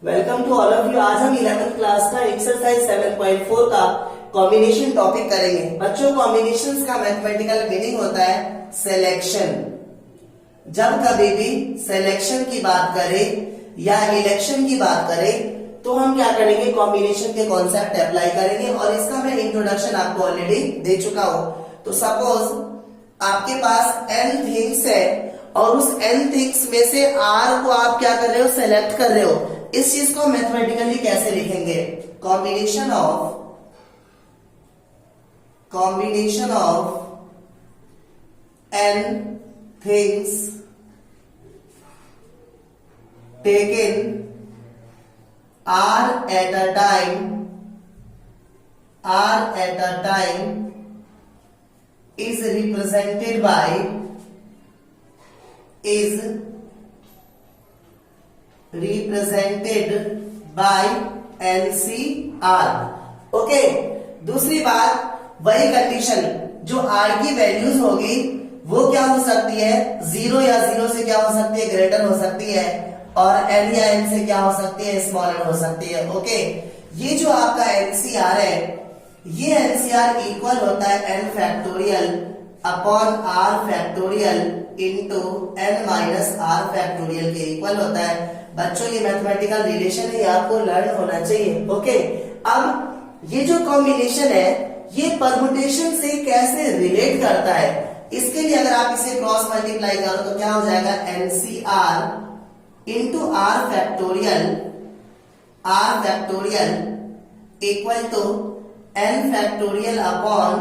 Welcome to all of you. आज हम 11th class का एक्सरसाइज 7.4 का कॉम्बिनेशन टॉपिक करेंगे। बच्चों, कॉम्बिनेशंस का मैथमेटिकल मीनिंग होता है सिलेक्शन। जब कभी भी सिलेक्शन की बात करें या इलेक्शन की बात करें तो हम क्या करेंगे, कॉम्बिनेशन के कॉन्सेप्ट अप्लाई करेंगे और इसका मैं इंट्रोडक्शन आपको ऑलरेडी दे चुका हूं। तो सपोज आपके पास n थिंग्स है और उस n थिंग्स में से r को आप क्या कर रहे हो, सेलेक्ट कर रहे हो। इस चीज को मैथमेटिकली कैसे लिखेंगे, combination of n things taken r at a time is represented by NCR। Okay, दूसरी बात, वही कंडीशन जो r की वैल्यूज होगी वो क्या हो सकती है, 0 या 0 से क्या हो सकती है, ग्रेटर हो सकती है, और n या n से क्या हो सकती है, स्मॉलर हो सकती है। ओके, ये जो आपका NCR है, ये NCR इक्वल होता है n factorial upon r factorial into n minus r factorial के इक्वल होता है। बच्चों, ये मैथमेटिकल रिलेशन है, आपको लर्न होना चाहिए। ओके, अब ये जो कॉम्बिनेशन है ये परमुटेशन से कैसे रिलेट करता है, इसके लिए अगर आप इसे क्रॉस मल्टीप्लाई करो तो क्या हो जाएगा, NCR into r factorial equal to n factorial upon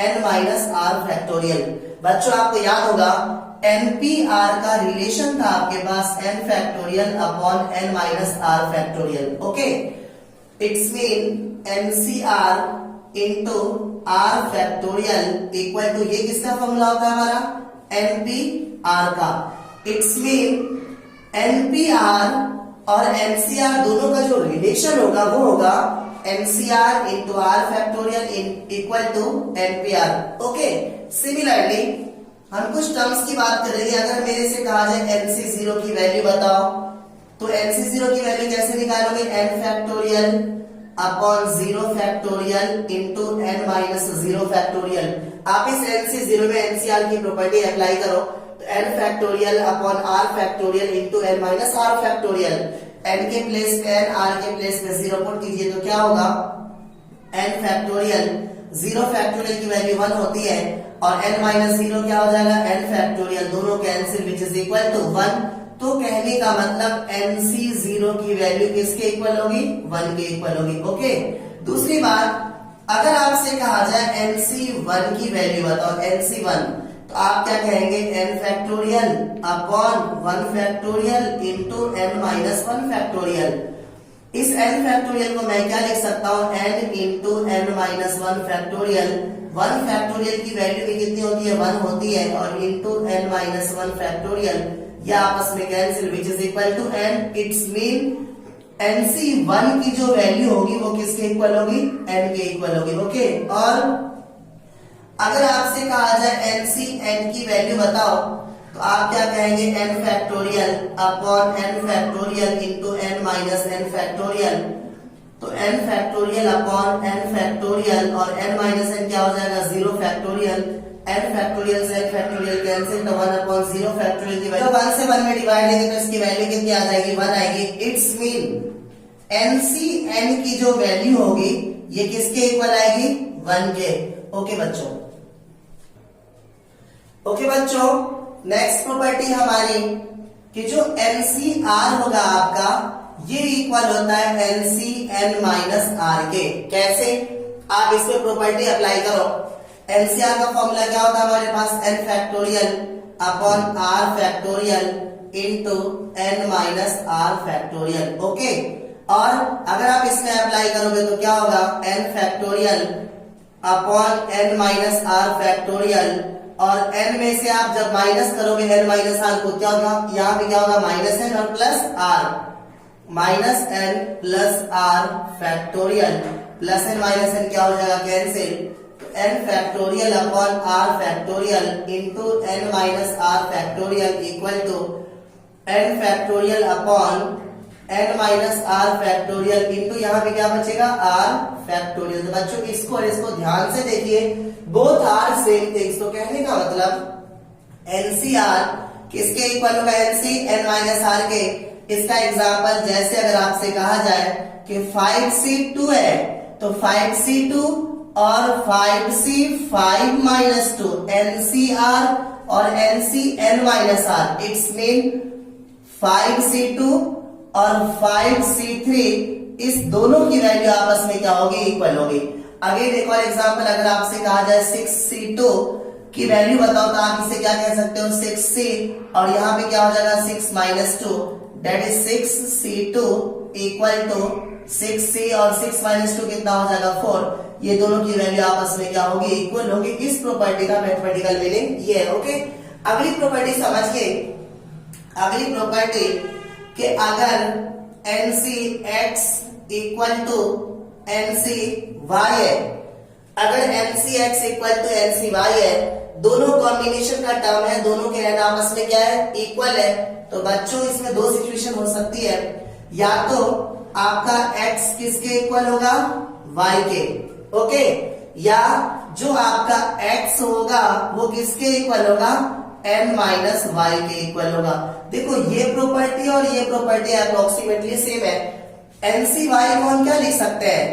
n minus r factorial. बच्चों, आपको याद होगा NPR का रिलेशन था आपके पास n factorial upon n minus r factorial. Okay, it's mean NCR into r factorial equal to, ये किसका फॉर्मूला होता है हमारा, NPR का। इट्स मीन NPR और NCR दोनों का जो रिलेशन होगा वो होगा NCR into r factorial equal to NPR। Okay, similarly हम कुछ टर्म्स की बात कर रहे हैं। अगर मेरे से कहा जाए NC0 की वैल्यू बताओ, तो NC0 की वैल्यू कैसे निकालोगे, n factorial upon 0 factorial into n minus 0 factorial. आप इस NC0 में NCR की प्रॉपर्टी अप्लाई करो तो n factorial upon r factorial into n minus r factorial. n के प्लेस पे n, r के प्लेस पे 0 पुट कीजिए तो क्या होगा, n फैक्टोरियल, 0 फैक्टोरियल की वैल्यू 1 होती है और n माइनस 0 क्या हो जाएगा, n फैक्टोरियल, दोनों cancel which is equal to 1। तो कहने का मतलब NC0 की वैल्यू किसके इक्वल होगी, 1 के इक्वल होगी। ओके, दूसरी बात, अगर आपसे कहा जाए NC1 की वैल्यू बताओ, NC1, तो आप क्या कहेंगे, n factorial upon 1 factorial into n minus 1 factorial. इस n फैक्टोरियल को मैं क्या लिख सकता हूं, n into n minus 1 factorial. 1 factorial की वैल्यू भी कितनी होती है, 1 होती है, और इंटू n माइनस 1 फैक्टोरियल, ये आपस में cancel which is equal to n। It's mean NC1 की जो वैल्यू होगी वो किसके इक्वल होगी, n के इक्वल होगी। ओके, और अगर आपसे कहा जाए NCn की वैल्यू बताओ तो आप क्या कहेंगे, n factorial upon n factorial into n minus n factorial. तो n factorial upon n factorial और n माइनस n क्या हो जाएगा, 0 फैक्टोरियल। n फैक्टोरियल से n फैक्टोरियल कैंसिल, तो 1 अपॉन 0 फैक्टोरियल की वैल्यू 1 से 1 में डिवाइड देंगे तो इसकी वैल्यू कितनी आ जाएगी, 1 आएगी। इट्स मीन NCn की जो वैल्यू होगी ये किसके इक्वल आएगी, 1 के। ओके बच्चों, नेक्स्ट प्रॉपर्टी हमारी कि जो NCR होगा आपका ये इक्वल होता है NCn माइनस R के। कैसे, आप इस पे प्रॉपर्टी अप्लाई करो। NCR का फॉर्मूला क्या होता है हमारे पास, n factorial upon r factorial into n minus r factorial. Okay, और अगर आप इसमें अप्लाई करोगे तो क्या होगा, n factorial upon n minus r factorial, और n में से आप जब माइनस करोगे n माइनस r को, क्या होगा, यहाँ पे क्या होगा, माइनस n और plus r, minus n plus r factorial, plus n minus n क्या हो जाएगा, cancel. n factorial upon r factorial into n minus r factorial equal to n factorial upon n minus R factorial into यहाँ पे क्या बचेगा r factorial. तो बच्चों इसको और इसको ध्यान से देखिए, बोथ आर सेम थिंग्स। तो कहने का मतलब एनसीआर किसके इक्वल होगा, एनसी n माइनस आर के। इसका एग्जांपल जैसे अगर आपसे कहा जाए कि 5c2 है तो 5c2 और 5c 5 माइनस 2 एनसीआर और NC n minus R, it's mean 5c2 और 5c3 इस दोनों की वैल्यू आपस में क्या होगी, इक्वल होगी। अगेन एक और एग्जांपल, अगर आपसे कहा जाए 6c2 की वैल्यू बताओ तो आप इसे क्या कह सकते हो, 6c और यहाँ पे क्या हो जाएगा 6 minus 2, that is 6c2 equal to 6c और 6 माइनस 2 कितना हो जाएगा 4। ये दोनों की वैल्यू आपस में क्या होगी, इक्वल होगी। इस प्रॉपर्टी का मैथमेटिकल मीनिंग ये है। ओके, अगली प्रॉपर्टी समझिए। अगली प्रॉपर्टी कि अगर NCX इक्वल टू NCY है, अगर NCX इक्वल टू NCY है, दोनों कॉम्बिनेशन का टर्म है, दोनों के एन आपस में क्या है, इक्वल है। तो बच्चों इसमें दो सिचुएशन हो सकती है, या तो आपका x किसके इक्वल होगा, y के, ओके, या जो आपका x होगा वो किसके इक्वल होगा, n माइनस वाई के इक्वल होगा। देखो ये प्रॉपर्टी और ये प्रॉपर्टी अप्रोक्सीमेटली सेम है। एनसी वाई को हम क्या लिख सकते हैं,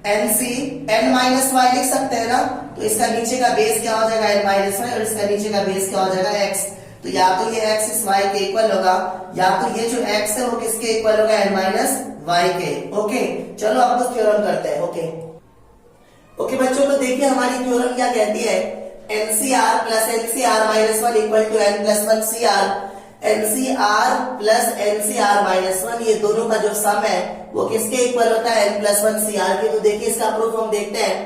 एनसी n माइनस वाई लिख सकते हैं ना। तो इसका नीचे का बेस क्या हो जाएगा, n माइनस वाई, और इसका नीचे का बेस क्या हो जाएगा, x। तो या तो ये x इस y के इक्वल होगा, या तो ये जो x है वो किसके इक्वल होगा, n माइनस वाई के। ओके, चलो अब तो थ्योरम करते हैं। ओके बच्चों, तो देखिए हमारी थ्योरम क्या कहती है, NCR plus NCR minus 1 equal to n plus 1 CR। NCR plus NCR minus 1 ये दोनों का जो सम है वो किसके इक्वल होता है, n प्लस 1 CR के। तो देखिए इसका प्रूफ हम देखते हैं।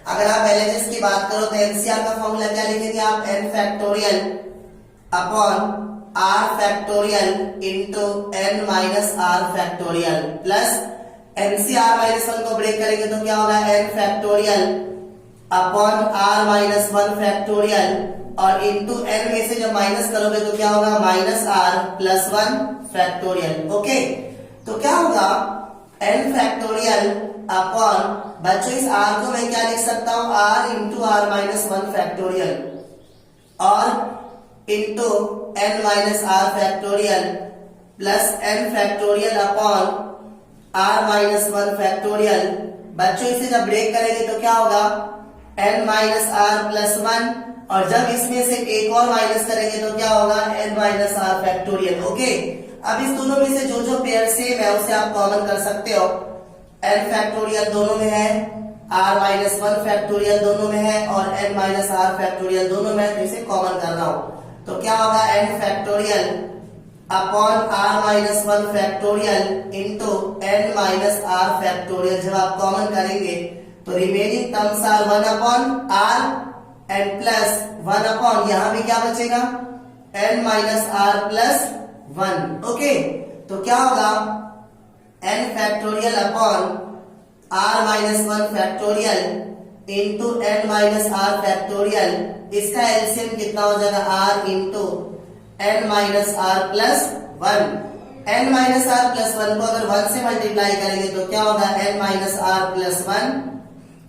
अगर आप LHS की बात करो तो NCR का फॉर्मूला क्या लिखेंगे आप, n factorial upon r factorial into n minus r factorial plus NCR minus 1 को ब्रेक करेंगे तो क्या होगा, n factorial upon r minus 1 factorial, और इंटू n में से जब माइनस करोगे तो क्या होगा, minus r plus 1 factorial. Okay, तो क्या होगा, n फैक्टोरियल अपॉन, बच्चों इस r को मैं क्या लिख सकता हूं, r into r minus 1 factorial और into n minus r factorial plus n factorial upon r minus 1 factorial. बच्चों इसे जब ब्रेक करेंगे तो क्या होगा, n माइनस आर प्लस 1, और जब इसमें से एक और माइनस करेंगे तो क्या होगा, n minus R factorial. Okay, अब इस दोनों में से जो जो पेयर सेम है उसे आप कॉमन कर सकते हो। n फैक्टोरियल दोनों में है, r माइनस 1 फैक्टोरियल दोनों में है, और n माइनस आर फैक्टोरियल दोनों में है। तो इसे कॉमन कर रहा हूं तो क्या होगा, n factorial upon r minus 1 factorial into n minus R factorial. जब आप कॉमन करेंगे तो remaining terms are 1 upon r and plus 1 upon, यहां भी क्या बचेगा, n minus R plus 1। Okay, तो क्या होगा, n factorial upon r minus 1 factorial into n minus R factorial. इसका एलसीएम कितना हो जाएगा, r into n minus R plus 1। n minus R plus 1 को अगर 1 से मल्टीप्लाई करेंगे तो क्या होगा, n माइनस आर प्लस 1,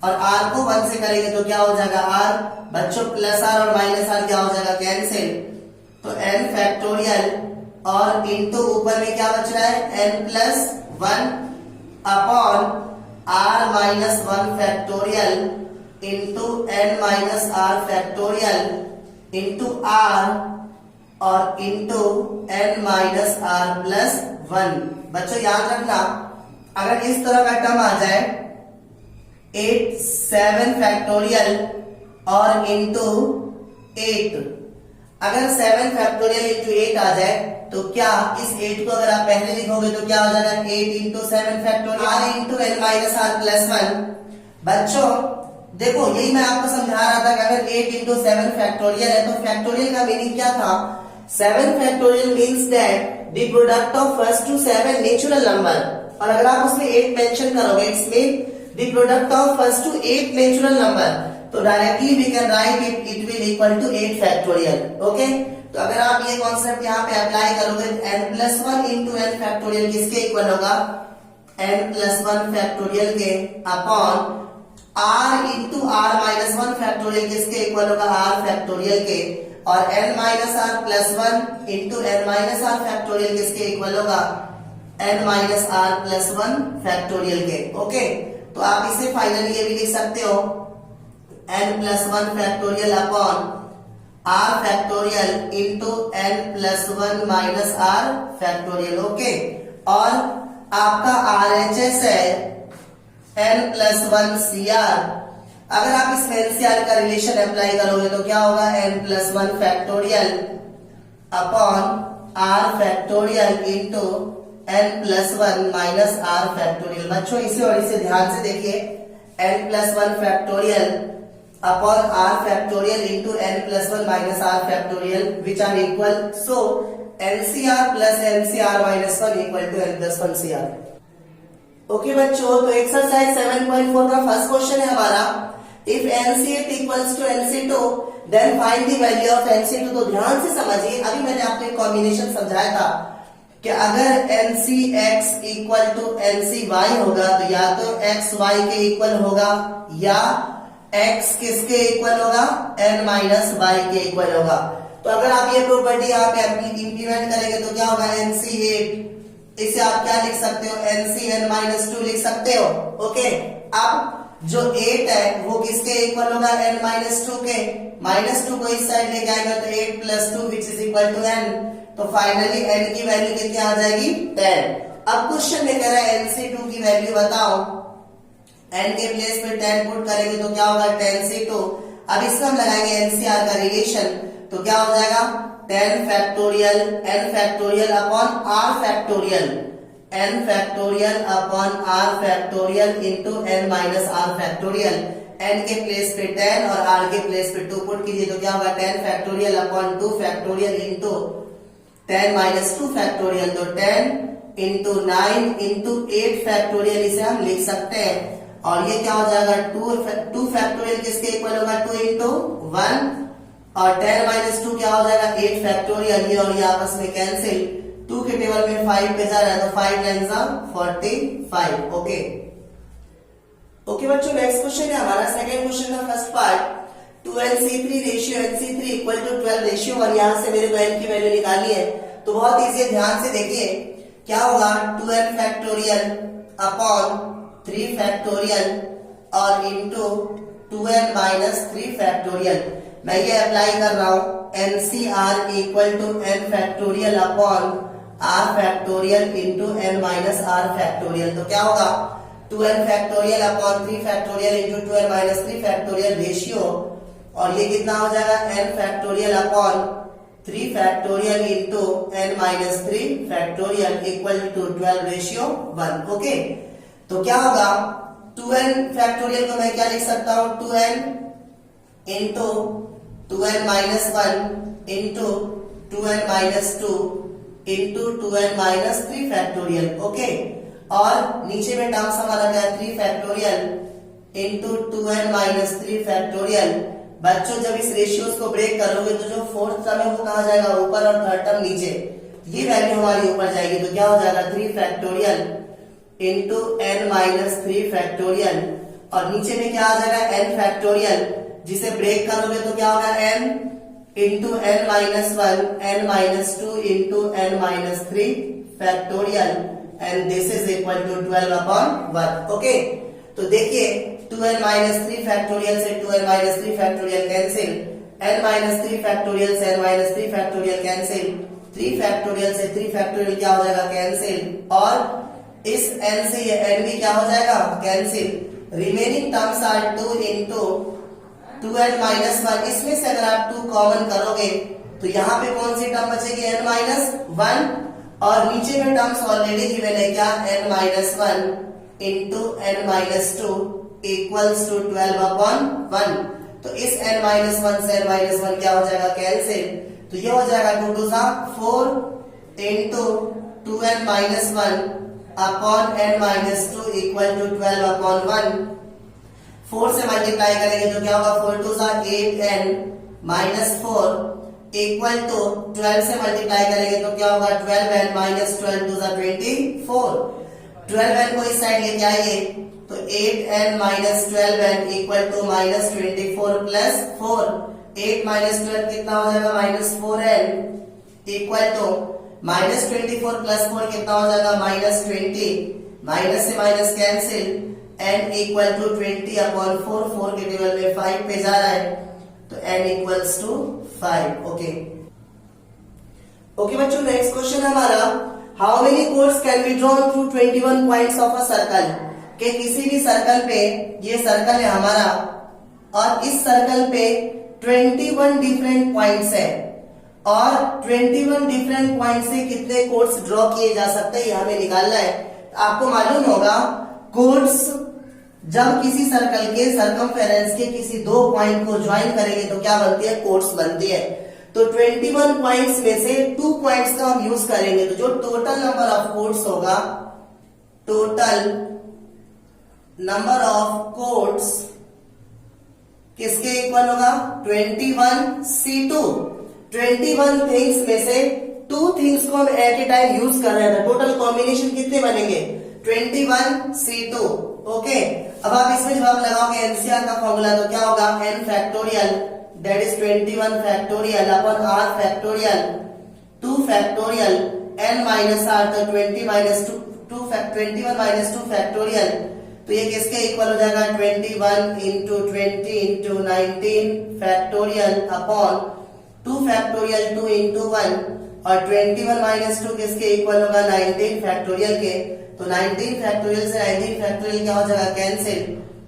और r को 1 से करेंगे तो क्या हो जाएगा, r। बच्चों प्लस r और माइनस r क्या हो जाएगा, कैंसिल। तो n फैक्टोरियल और इंटू ऊपर में क्या बच रहा है, n plus 1 upon r minus 1 factorial into n minus r factorial into r और into n minus r plus 1। बच्चों याद रखना, अगर इस तरह का टर्म आ जाए 8 7 फैक्टोरियल और इंटू 8, अगर 7 फैक्टोरियल इंटू 8 आ जाए तो क्या इस 8 को अगर आप पहले लिखोगे तो क्या हो जाएगा, 8 into 7 factorial r into n minus r plus 1। बच्चों देखो यही मैं आपको समझा रहा था कि अगर 8 इंटू 7 फैक्टोरियल है तो फैक्टोरियल का मीनिंग क्या था, 7 factorial means that the product of first to 7 natural number, और अगर आप उसमें 8 मेंशन करोगे it's mean the product of first to 8 natural number. तो directly we can write it will equal to 8 factorial. Okay, तो अगर आप ये कॉन्सेप्ट यहाँ पे अप्लाई करोगे n+1 इंटू एन फैक्टोरियल किसके इक्वल होगा, n+1 फैक्टोरियल के upon r into r-1 factorial किसके इक्वल होगा, r फैक्टोरियल के, और n-r+1 इंटू n-r फैक्टोरियल किसके इक्वल होगा, n-r+1 फैक्टोरियल के। ओके, तो आप इसे फाइनली ये भी लिख सकते हो n+1 factorial upon r factorial into n+1 minus r factorial. Okay, और आपका RHS है n+1 CR। अगर आप इस NCR का रिलेशन अप्लाई करोगे तो क्या होगा, n+1 factorial upon r factorial into n+1 minus r factorial. बच्चों इसे और इसे ध्यान से देखिए, n+1 factorial upon r factorial into n+1 minus r factorial which are equal, so NCR plus NCR minus 1 equal to n+1 CR। Okay बच्चों, तो exercise 7.4 का फर्स्ट क्वेश्चन है हमारा, if NC8 equals to NC2 then find the value of NC2। तो ध्यान से समझिए, अभी मैंने आपको एक कॉम्बिनेशन समझाया था कि अगर NCX इक्वल टू NCY होगा तो या तो XY के इक्वल होगा या x किसके इक्वल होगा, n-y के इक्वल होगा। तो अगर आप ये प्रॉपर्टी यहाँ पे इंप्लीमेंट करेंगे तो क्या होगा, NC8 इसे आप क्या लिख सकते हो, NCn-2 लिख सकते हो। ओके, अब जो 8 है वो किसके इक्वल होगा, n-2 के, -2 को इस साइड लेके आएगा तो 8 + 2 which is equal to n। तो फाइनली n की वैल्यू कितनी आ जाएगी, 10। अब क्वेश्चन में कह रहा है NC2 की वैल्यू बताओ, n के प्लेस पे 10 पुट करेंगे तो क्या होगा, 10C2। अब इसका हम लगाएंगे NCR का रिलेशन, तो क्या हो जाएगा, 10 factorial n factorial upon r factorial, n factorial upon r factorial into n minus r factorial. n के प्लेस पे 10 और r के प्लेस पे 2 पुट कीजिए तो क्या होगा, 10 factorial upon 2 factorial into 10 minus 2 factorial, तो 10 इंटू 9 इंटू 8 फैक्टोरियल इसे हम लिख सकते हैं। और ये क्या हो जाएगा, 2 फैक्टोरियल किसके इक्वल होगा, 2 इंटू 1, और 10 माइनस 2 क्या हो जाएगा, 8 फैक्टोरियल। ये और ये आपस में कैंसिल, 2 के टेबल में 5 पे जा रहा है तो 5 9 45। ओके ओके बच्चों, नेक्स्ट क्वेश्चन है हमारा सेकंड क्वेश्चन का first part, 2nC3 ratio nC3 equal to 12 ratio, और यहाँ से मेरे को n की वैल्यू निकाली है। तो बहुत इजी है, ध्यान से देखिए क्या होगा, 2n फैक्टोरियल अपॉन 3 फैक्टोरियल और इंटू 2n माइनस 3 फैक्टोरियल। मैं ये अप्लाई कर रहा हूं, NCR equal to n factorial upon r factorial into n minus r factorial. तो क्या होगा, 2n factorial upon 3 factorial into 2n minus 3 factorial ratio, और ये कितना हो जाएगा, n factorial upon 3 factorial into n minus 3 factorial equal to 12 ratio 1। Okay, तो क्या होगा, 2n फैक्टोरियल को मैं क्या लिख सकता हूं, 2n into 2n minus 1 into 2n minus 2 into 2n minus 3 factorial. Okay, और नीचे में टर्म्स हमारा क्या है, 3 factorial into 2n minus 3 factorial. बच्चों जब इस रेशियोज को ब्रेक करोगे तो जो फोर्थ टर्म है वो कहा जाएगा ऊपर और थर्ड टर्म नीचे, ये वैल्यू हमारी ऊपर जाएगी। तो क्या हो जाएगा, 3 factorial into n minus 3 factorial, और नीचे में क्या आ जाएगा, n फैक्टोरियल, जिसे ब्रेक करोगे तो क्या होगा, n into n minus 1 n minus 2 into n minus 3 factorial, and this is equal to 12 upon 1। Okay, तो देखिए 2n माइनस 3 फैक्टोरियल से 2n minus 3 factorial cancel, n minus 3 factorial से n minus 3 factorial cancel, 3 factorial से 3 factorial क्या हो जाएगा, cancel, और इस n से ये n भी क्या हो जाएगा, cancel. Remaining terms are 2 into 2n minus 1। इसमें से अगर आप 2 कॉमन करोगे तो यहाँ पे कौन सी टर्म बचेगी, n माइनस 1, और नीचे में टर्म्स ऑलरेडी गिवन है क्या, n minus 1 into n minus 2 equals to 12 upon 1। तो इस n माइनस 1 से n माइनस 1 क्या हो जाएगा, कैंसिल। तो ये हो जाएगा 2 2 4 into 2n minus 1 upon n minus 2 equal to 12 upon 1। 4 से मल्टीप्लाई करेंगे तो क्या होगा, 4 2 8n माइनस 4 इक्वल टू 12 से मल्टीप्लाई करेंगे तो क्या होगा 12n माइनस 12 टू 24। 12n को इस साइड लेके आइए तो 8n minus 12n equal to minus 24 plus 4। 8 minus 12 कितना हो जाएगा minus 4n equal to minus 24 plus 4 कितना हो जाएगा माइनस 20। माइनस से minus cancel n equal to 20 upon 4। 4 के टेबल में 5 पे जा रहा है तो n equals to 5। Okay okay बच्चों, नेक्स्ट क्वेश्चन हमारा how many chords can be drawn through 21 points of a circle. के किसी भी सर्कल पे, ये सर्कल है हमारा और इस सर्कल पे 21 डिफरेंट पॉइंट्स है और 21 डिफरेंट पॉइंट से कितने कोड्स ड्रॉ किए जा सकते हैं ये हमें निकालना है। आपको मालूम होगा कोड्स जब किसी सर्कल के सर्कमफेरेंस के किसी दो पॉइंट को ज्वाइन करेंगे तो क्या बनती है, कोड्स बनती है। तो 21 पॉइंट्स में से 2 पॉइंट्स का हम यूज करेंगे तो जो टोटल नंबर ऑफ कोड्स होगा, टोटल नंबर ऑफ कोड्स किसके इक्वल होगा 21C2। 21 थिंग्स में से 2 थिंग्स को हम एट ए टाइम यूज कर रहे हैं, टोटल कॉम्बिनेशन कितने बनेंगे 21C2। ओके, अब आप इसमें जवाब लगाओगे एनसीआर का फॉर्मूला तो क्या होगा n factorial that is 21 factorial upon r factorial 2 factorial n minus r तो 20 माइनस 2 21 माइनस 2 फैक्टोरियल तो ये किसके इक्वल हो जाएगा 21 into 20 into 19 factorial upon 2 factorial 2 into 1 और 21 माइनस 2 किसके इक्वल होगा 19 फैक्टोरियल के। तो 19 फैक्टोरियल से 19 फैक्टोरियल क्या हो जाएगा कैंसिल,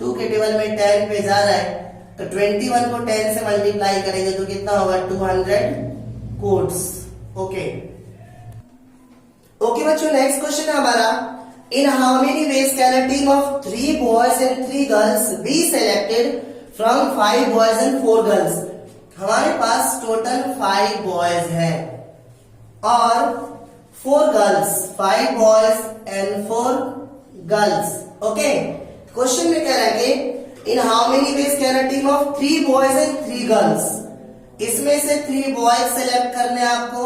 2 के टेबल में 10 पे जा रहा है तो 21 को 10 से मल्टीप्लाई करेंगे तो कितना होगा 200 कोड्स। ओके ओके बच्चों, नेक्स्ट क्वेश्चन है हमारा in how many ways can a team of 3 boys and 3 girls be selected from 5 boys and 4 girls. हमारे पास टोटल 5 बॉयज हैं और 4 girls, 5 boys and 4 girls. Okay, question में कह रहा है कि इन how many ways can a team of 3 boys and 3 girls. इसमें से 3 बॉयज सेलेक्ट करने हैं आपको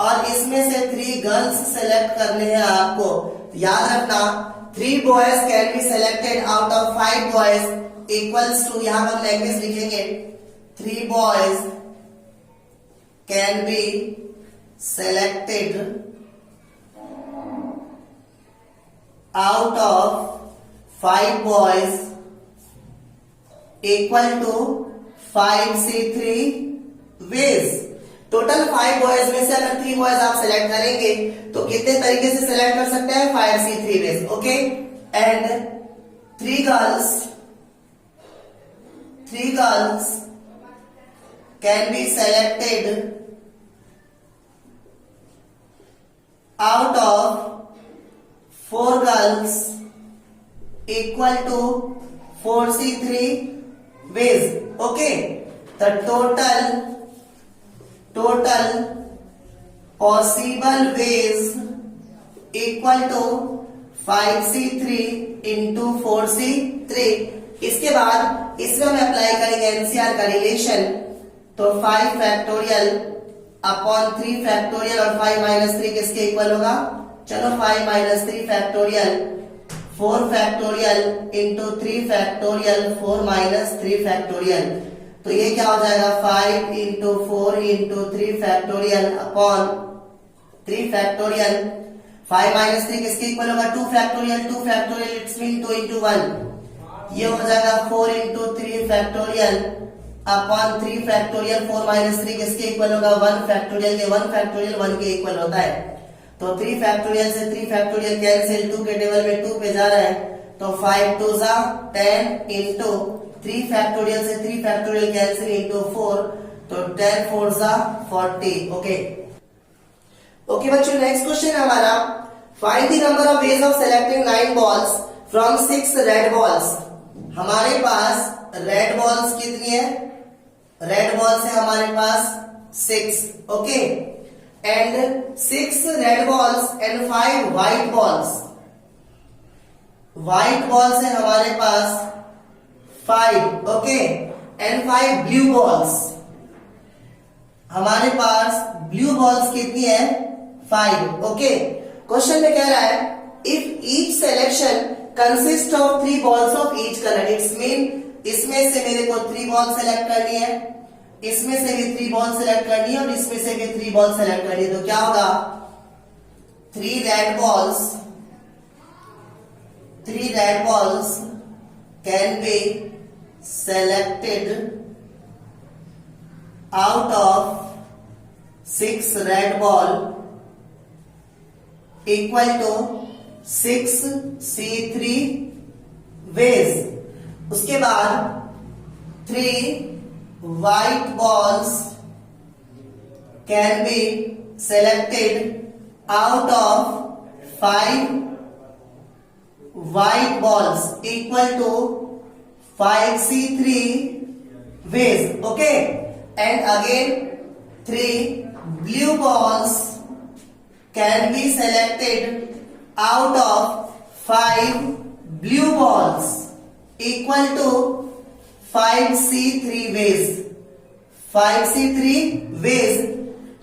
और इसमें से 3 गर्ल्स सेलेक्ट करने हैं आपको। याद रखना 3 boys can be selected out of 5 boys equals to, यहां हम लैंग्वेज लिखेंगे 3 boys can be selected out of 5 boys equal to 5C3 ways। Total 5 boys में से अगर 3 बॉयज आप सेलेक्ट करेंगे तो कितने तरीके से सेलेक्ट कर सकते हैं 5C3 ways। Okay, and 3 girls can be selected out of 4 girls equal to 4C3 ways। Okay, the total possible ways equal to 5C3 into 4C3। इसके बाद इसमें हम अप्लाई करेंगे एनसीआर का रिलेशन तो 5 फैक्टोरियल अपॉन 3 फैक्टोरियल और 5 minus 3 किसके equal होगा, चलो 5 minus 3 factorial 4 factorial into 3 factorial 4 minus 3 factorial तो ये क्या हो जाएगा 5 into 4 into 3 factorial upon 3 factorial 5 minus 3 किसके इक्वल होगा 2 फैक्टोरियल इट्स मीन 2 इंटू 1 ये हो जाएगा 4 into 3 factorial upon 3 factorial 4 minus 3 किसके इक्वल होगा 1 फैक्टोरियल के 1 फैक्टोरियल 1 के इक्वल होता है। तो 3 फैक्टोरियल से 3 फैक्टोरियल कैंसिल 2 के टेबल में 2 पे जा रहा है तो 5 2 जा 10 इंटू 3 फैक्टोरियल से 3 फैक्टोरियल कैंसिल इंटू 4 तो 10 4 जा 40। ओके ओके बच्चों, नेक्स्ट क्वेश्चन है हमारा find the number of ways of selecting 9 balls from 6 red balls. हमारे पास रेड बॉल्स कितनी है, रेड बॉल्स है हमारे पास 6। Okay, and 6 red balls and 5 white balls. White balls है हमारे पास 5। Okay, and 5 blue balls. हमारे पास ब्लू बॉल्स कितनी है 5। ओके, क्वेश्चन में कह रहा है if each selection consist of 3 balls of each colour, it's mean इसमें से मेरे को 3 बॉल सेलेक्ट करनी है, इसमें से भी 3 बॉल सेलेक्ट करनी है और इसमें से भी 3 बॉल सेलेक्ट करनी है। तो क्या होगा 3 red balls can be selected out of 6 red ball equal to 6 C3 ways। उसके बाद 3 white balls can be selected out of 5 white balls equal to 5C3 ways। okay, and again 3 blue balls can be selected out of 5 blue balls equal to 5C3 ways। 5C3 ways,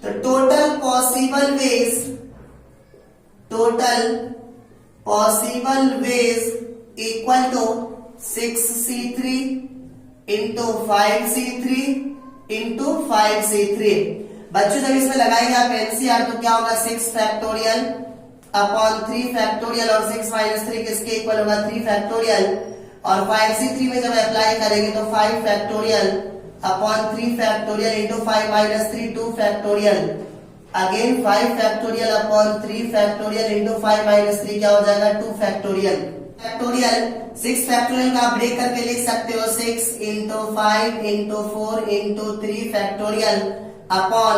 तो total possible ways equal to 6C3 into 5C3 into 5C3। बच्चों जब इसमें लगाएंगे आप NCR तो क्या होगा 6 factorial upon 3 factorial और 6 माइनस 3 किसके इक्वल होगा 3 फैक्टोरियल, और 5C3 में जब अप्लाई करेंगे तो 5 factorial upon 3 factorial into 5 minus 3 2 factorial, again 5 factorial upon 3 factorial into 5 minus 3 क्या हो जाएगा 2 फैक्टोरियल। 6 फैक्टोरियल का आप ब्रेक करके लिख सकते हो 6 into 5 into 4 into 3 factorial upon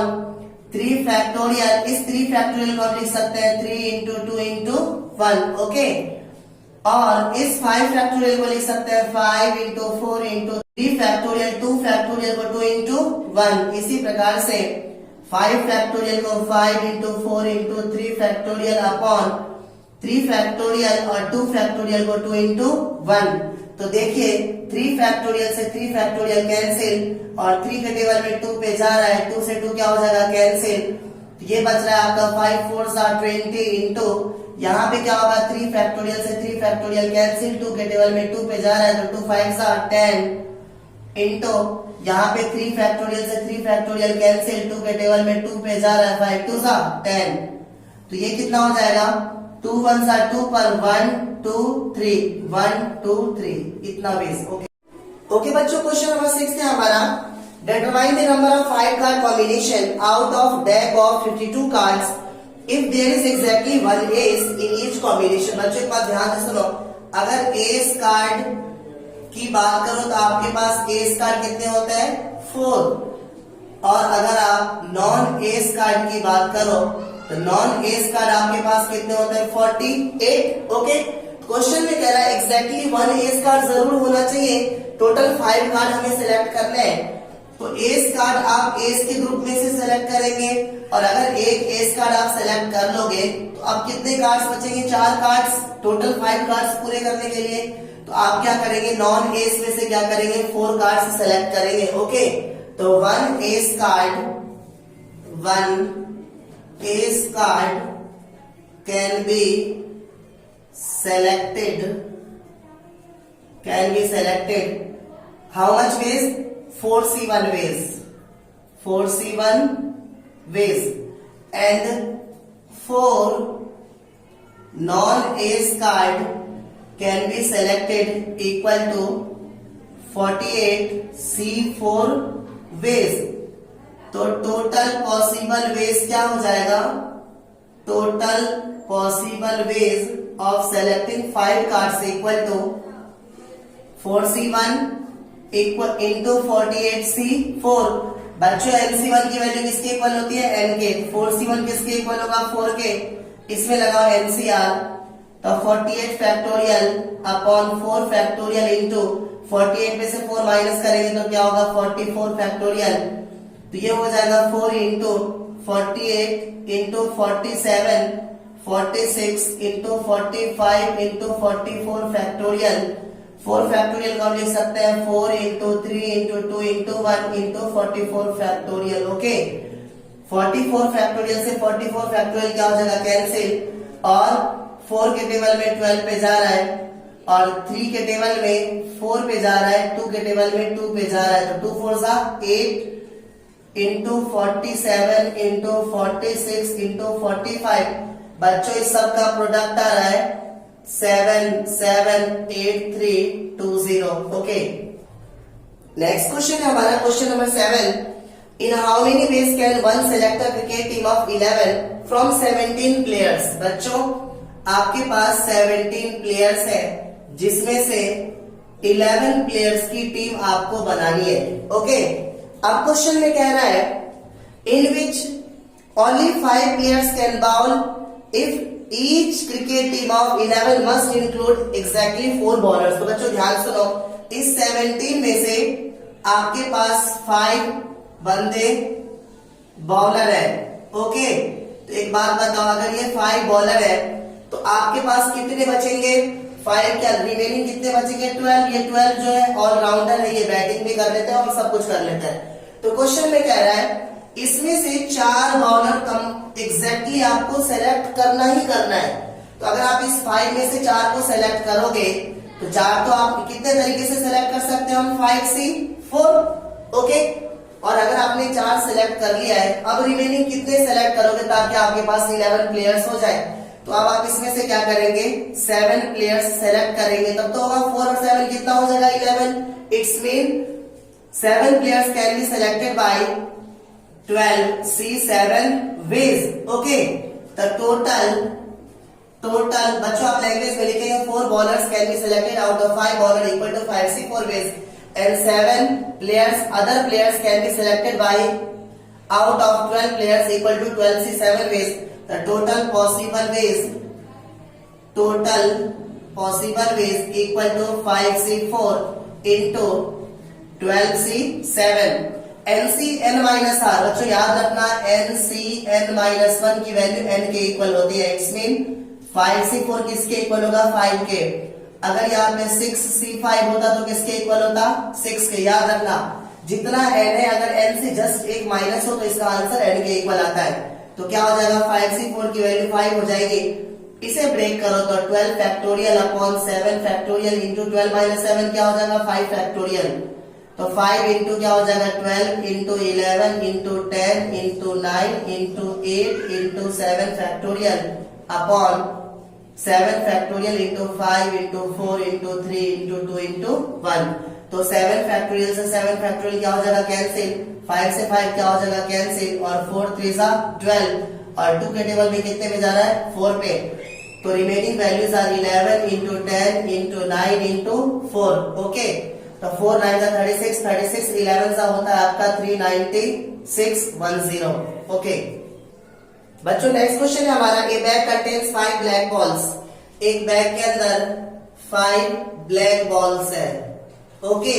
3 factorial. इस 3 फैक्टोरियल को आप लिख सकते हैं 3 इंटू 2 इंटू 1। ओके, और इस 5 फैक्टोरियल को लिख सकते हैं 5 इंटू 4 इंटू 3 फैक्टोरियल, 2 फैक्टोरियल को 2 इंटू 1। इसी प्रकार से 5 फैक्टोरियल को 5 into 4 into 3 factorial upon 3 factorial और 2 फैक्टोरियल को 2 इंटू 1। तो देखिए 3 फैक्टोरियल से 3 फैक्टोरियल कैंसिल और 3 के टेबल में 2 पे जा रहा है, 2 से 2 क्या हो जाएगा कैंसिल, तो ये बच रहा है आपका 5 4 20 इंटू यहाँ पे क्या होगा 3 फैक्टोरियल से 3 फैक्टोरियल कैंसिल, 2 के टेबल में 2 पे जा रहा है तो 2 5 10 इंटू यहाँ पे 3 फैक्टोरियल से 3 फैक्टोरियल कैंसिल, 2 के टेबल में 2 पे जा रहा है 5 2 10, तो ये कितना हो जाएगा 2 1 2 पर 1 2 3 1 2 3 इतना बेस। ओके बच्चों, क्वेश्चन नंबर 6 है हमारा determine the number of 5 card combination out of deck of 52 cards if there is exactly 1 ace in each combination. बच्चों एक बात ध्यान से सुनो, अगर एस कार्ड की बात करो तो आपके पास एस कार्ड कितने होते हैं 4, और अगर आप नॉन एस कार्ड की बात करो तो नॉन एस कार्ड आपके पास कितने होते हैं 48। ओके, क्वेश्चन में कह रहा है एग्जैक्टली 1 एस कार्ड जरूर होना चाहिए, टोटल 5 कार्ड हमें सिलेक्ट करने हैं। तो एस कार्ड आप एस के ग्रुप में से सिलेक्ट करेंगे, और अगर एक एस कार्ड आप सिलेक्ट कर लोगे तो अब कितने कार्ड्स बचेंगे 4 कार्ड्स, टोटल 5 कार्ड्स पूरे करने के लिए। तो आप क्या करेंगे नॉन एस में से क्या करेंगे 4 कार्ड्स सिलेक्ट करेंगे। ओके, तो 1 S card can be selected how much ways 4C1 ways and 4 non-ace card can be selected equal to 48C4 ways। तो टोटल पॉसिबल वेज क्या हो जाएगा, total possible ways of selecting 5 cards equal to 4C1 equal into 48C4। बच्चों MC1 की value किसके equal होती है n के, 4C1 किसके इक्वल होगा 4 के, इसमें लगाओ NCR, तो 48 फैक्टोरियल अपॉन 4 फैक्टोरियल इंटू 48 में से 4 माइनस करेंगे तो क्या होगा 44 फैक्टोरियल, तो ये हो जाएगा 4 into 48 into 47 46 into 45 into 44 factorial 4 factorial को हम लिख सकते हैं 4 into 3 into 2 into 1 into 44 factorial. Okay, 44 factorial से 44 फैक्टोरियल क्या हो जाएगा, कैंसिल। और 4 के टेबल में 12 पे जा रहा है और 3 के टेबल में 4 पे जा रहा है, 2 के टेबल में 2 पे जा रहा है, तो 2 4 जा 8 इंटू 47 इंटू 46 इंटू 45। बच्चों इस सब का प्रोडक्ट आ रहा है 778320। ओके, नेक्स्ट क्वेश्चन है हमारा question number 7। In how many ways can one select a cricket team of 11 from 17 players. बच्चों आपके पास 17 प्लेयर्स है जिसमें से 11 प्लेयर्स की टीम आपको बनानी है। ओके, अब क्वेश्चन में कह रहा है in which only 5 players can bowl if each cricket team of 11 must include exactly 4 bowlers. तो बच्चों ध्यान सुनो, इस 17 में से आपके पास 5 बंदे बॉलर है। ओके, तो एक बात बताओ, अगर ये 5 बॉलर है तो आपके पास कितने बचेंगे, 5 क्या रिमेनिंग कितने बचेंगे, 12। ये 12 जो है ऑलराउंडर है, ये बैटिंग भी कर लेते हैं और सब कुछ कर लेते हैं। तो क्वेश्चन में कह रहा है इसमें से 4 बॉलर कम एग्जैक्टली आपको सेलेक्ट करना ही करना है। तो अगर आप इस 5 में से 4 को सेलेक्ट करोगे तो 4 तो आप कितने तरीके से सेलेक्ट कर सकते हैं हम, 5C4। ओके, और अगर आपने 4 सेलेक्ट कर लिया है, अब रिमेनिंग कितने सेलेक्ट करोगे ताकि आपके पास 11 प्लेयर्स हो जाए। तो अब आप इसमें से क्या करेंगे, 7 प्लेयर्स सेलेक्ट करेंगे, तब तो होगा 4 और 7 कितना हो जाएगा, 11। It's mean 7 players can be selected bye 12C7 ways। Okay, तो टोटल बच्चों आप लैंग्वेज में लिखेंगे 4 bowlers can be selected out of 5 bowler equal to 5C4 ways and 7 players other players can be selected by out of 12 players equal to 12C7 ways। The total possible ways equal to 5C4 into 12C7। NC(n-r) बच्चों याद रखना NC(n-1) की value n के equal होती है। It's mean 5C4 किसके equal होगा, 5 के। अगर यहाँ पे 6C5 होता तो किसके इक्वल होता, 6 के। याद रखना जितना n है, अगर n से जस्ट एक माइनस हो तो इसका आंसर n के इक्वल आता है। तो क्या हो जाएगा, 5C4 की वैल्यू 5 हो जाएगी। इसे ब्रेक करो तो 12 factorial upon 7 factorial into 12 minus 7 क्या हो जाएगा, 5 फैक्टोरियल। तो 5 इंटू क्या हो जाएगा, 12 into 11 into 10 into 9 into 8 into 7 factorial upon 7 factorial into 5 into 4 into 3 into 2 into 1। तो 7 फैक्टोरियल से 7 फैक्टोरियल क्या हो जाएगा, कैंसिल। 5 से 5 क्या हो जाएगा, कैंसिल। और 4 3 जा 12 और 2 के टेबल में कितने पे जा रहा है, 4 पे। तो remaining values are 11 into 10 into 9 into 4। Okay, तो 4 9 जा 36, 36 11 सा होता है आपका 39610। ओके बच्चों, नेक्स्ट क्वेश्चन है हमारा, ए बैग कंटेन्स 5 ब्लैक बॉल्स। एक बैग के अंदर 5 ब्लैक बॉल्स है। Okay,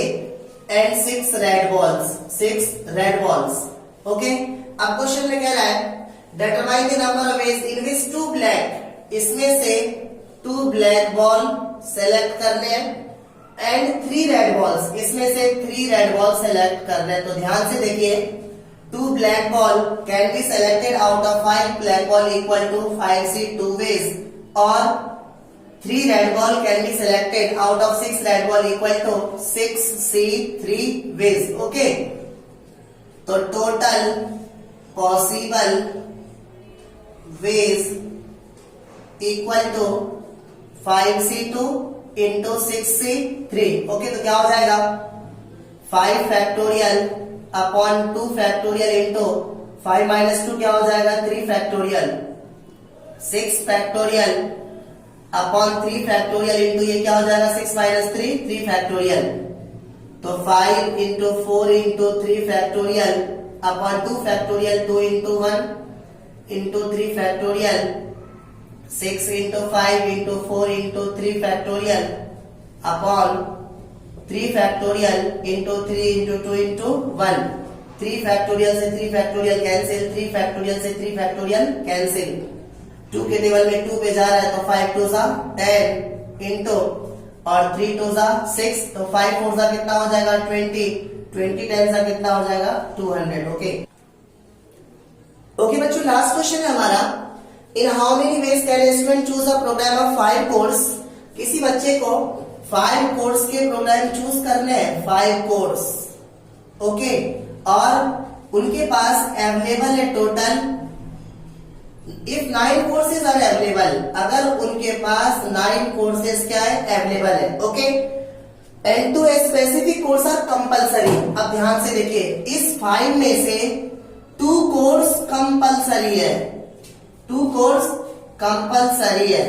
and 6 red balls, 6 red balls. Okay, अब क्वेश्चन में कह रहा है determine the number of ways in which 2 black, इसमें से 2 ब्लैक बॉल सेलेक्ट करने हैं एंड 3 रेड बॉल्स, इसमें से 3 रेड बॉल सेलेक्ट करने हैं। तो ध्यान से देखिए, 2 black ball can be selected out of 5 black ball equal to 5C2 ways, और 3 red ball can be selected out of 6 red ball equal to 6C3 ways। Okay, तो total possible ways equal to 5C2 into 6C3। Okay, तो क्या हो जाएगा, 5 factorial upon 2 factorial into 5 minus 2 क्या हो जाएगा, 3 factorial. 6 factorial upon 3 factorial into ये क्या हो जाएगा, 6 माइनस 3 3 फैक्टोरियल। तो 5 into 4 into 3 factorial upon 2 factorial, 2 into 1 into 3 factorial, 6 into 5 into 4 into 3 factorial upon 3 factorial into 3 into 2 into 1। 3 factorial से 3 फैक्टोरियल कैंसिल, 3 फैक्टोरियल से 3 फैक्टोरियल कैंसिल। 2 के टेबल में 2 पे जा रहा है तो 5 2 सा 10 इंटू और 3 2 जा 6, तो 5 4 जा कितना हो जाएगा 20, 20 10 जा कितना हो जाएगा 200। ओके ओके बच्चों, लास्ट क्वेश्चन है हमारा, in how many ways can a student choose a programme of 5 course. किसी बच्चे को 5 कोर्स के प्रोग्राम चूज करने हैं, 5 कोर्स। ओके, और उनके पास अवेलेबल है total, if 9 courses are available, अगर उनके पास 9 कोर्सेज क्या है अवेलेबल है। Okay, and two a specific course are compulsory. अब ध्यान से देखिए, इस 5 में से 2 कोर्स कंपलसरी है, 2 कोर्स कंपलसरी है।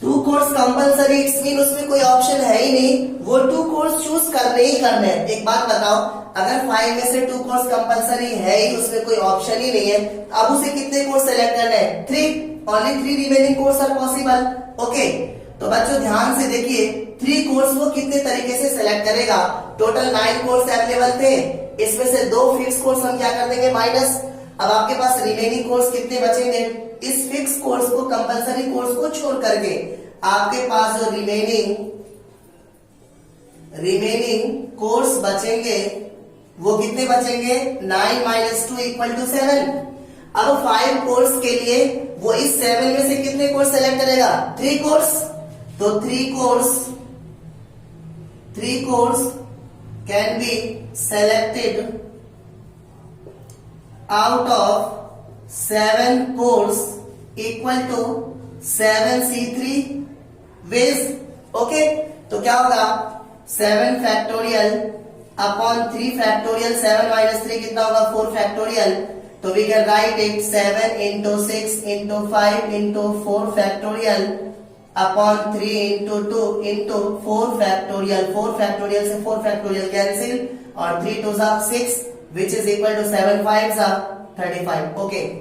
2 कोर्स कंपलसरी इट्स मीन उसमें कोई ऑप्शन है ही नहीं, वो 2 कोर्स चूज करने ही करने हैं। एक बात बताओ, अगर 5 में से 2 कोर्स कंपलसरी है ही, उसमें कोई ऑप्शन ही नहीं है, अब उसे कितने कोर्स सेलेक्ट करने हैं 3, only 3 remaining course are possible. Okay, तो बच्चों ध्यान से देखिए, 3 कोर्स वो कितने तरीके से सेलेक्ट करेगा। टोटल 9 कोर्स अवेलेबल थे, इसमें से 2 फिक्स कोर्स हम क्या कर देंगे माइनस। अब आपके पास रिमेनिंग कोर्स कितने बचेंगे, इस फिक्स कोर्स को, कंपलसरी कोर्स को छोड़ करके आपके पास जो रिमेनिंग कोर्स बचेंगे वो कितने बचेंगे, 9 - 2 = 7। अब 5 कोर्स के लिए वो इस 7 में से कितने कोर्स सेलेक्ट करेगा, 3 कोर्स। तो 3 course can be selected out of 7 course = 7C3 ways. Okay, तो क्या होगा 7 फैक्टोरियल अपॉन 3 फैक्टोरियल, 7 - 3 कितना होगा 4 फैक्टोरियल। तो we can write it 7 × 6 × 5 × 4 factorial upon 3 × 2 × 4 factorial. 4 factorial से 4 फैक्टोरियल कैंसिल, और 3 2 6 which is equal to 7 5 35। Okay